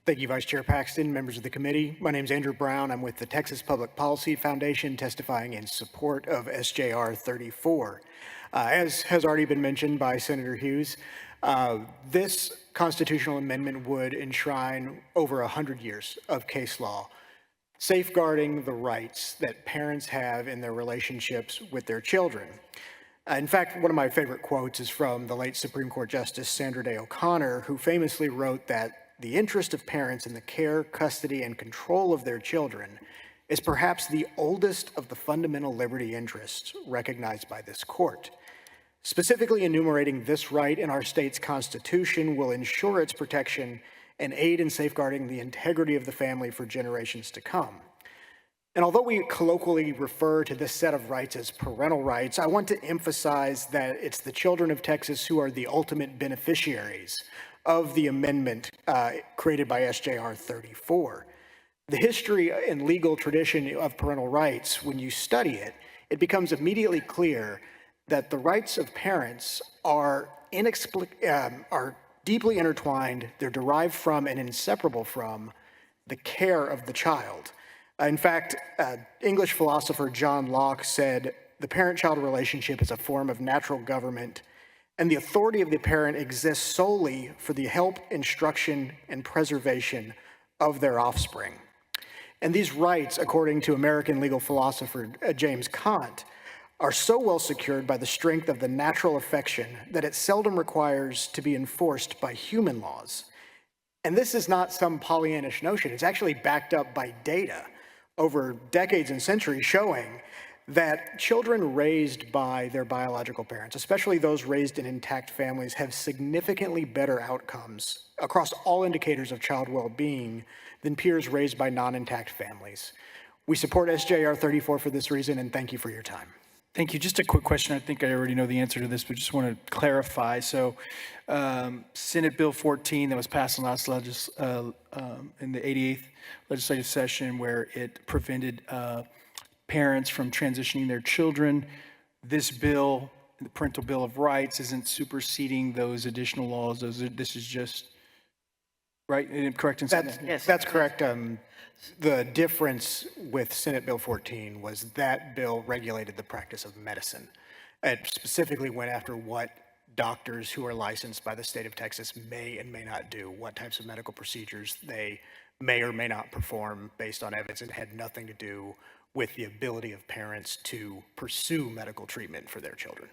Thank you, Vice Chair Paxton, members of the committee. My name is Andrew Brown. I'm with the Texas Public Policy Foundation, testifying in support of SJR 34. As has already been mentioned by Senator Hughes, this constitutional amendment would enshrine over 100 years of case law, safeguarding the rights that parents have in their relationships with their children. In fact, one of my favorite quotes is from the late Supreme Court Justice Sandra Day O'Connor, who famously wrote that the interest of parents in the care, custody, and control of their children is perhaps the oldest of the fundamental liberty interests recognized by this court. Specifically enumerating this right in our state's constitution will ensure its protection and aid in safeguarding the integrity of the family for generations to come. And although we colloquially refer to this set of rights as parental rights, I want to emphasize that it's the children of Texas who are the ultimate beneficiaries of the amendment created by SJR 34. The history and legal tradition of parental rights, when you study it, it becomes immediately clear that the rights of parents are deeply intertwined. They're derived from and inseparable from the care of the child. In fact, English philosopher John Locke said, "The parent-child relationship is a form of natural government, and the authority of the parent exists solely for the help, instruction, and preservation of their offspring." And these rights, according to American legal philosopher James Kant, are so well secured by the strength of the natural affection that it seldom requires to be enforced by human laws. And this is not some Pollyannish notion. It's actually backed up by data over decades and centuries showing that children raised by their biological parents, especially those raised in intact families, have significantly better outcomes across all indicators of child well-being than peers raised by non-intact families. We support SJR 34 for this reason, and thank you for your time. Thank you. Just a quick question. I think I already know the answer to this, but just want to clarify. So Senate Bill 14 that was passed in last in the 88th legislative session, where it prevented parents from transitioning their children. This bill, the Parental Bill of Rights, isn't superseding those additional laws. This is just, right? Correct in saying that? Yes, that's correct. The difference with Senate Bill 14 was that bill regulated the practice of medicine. It specifically went after what doctors who are licensed by the state of Texas may and may not do, what types of medical procedures they may or may not perform based on evidence. It had nothing to do with the ability of parents to pursue medical treatment for their children.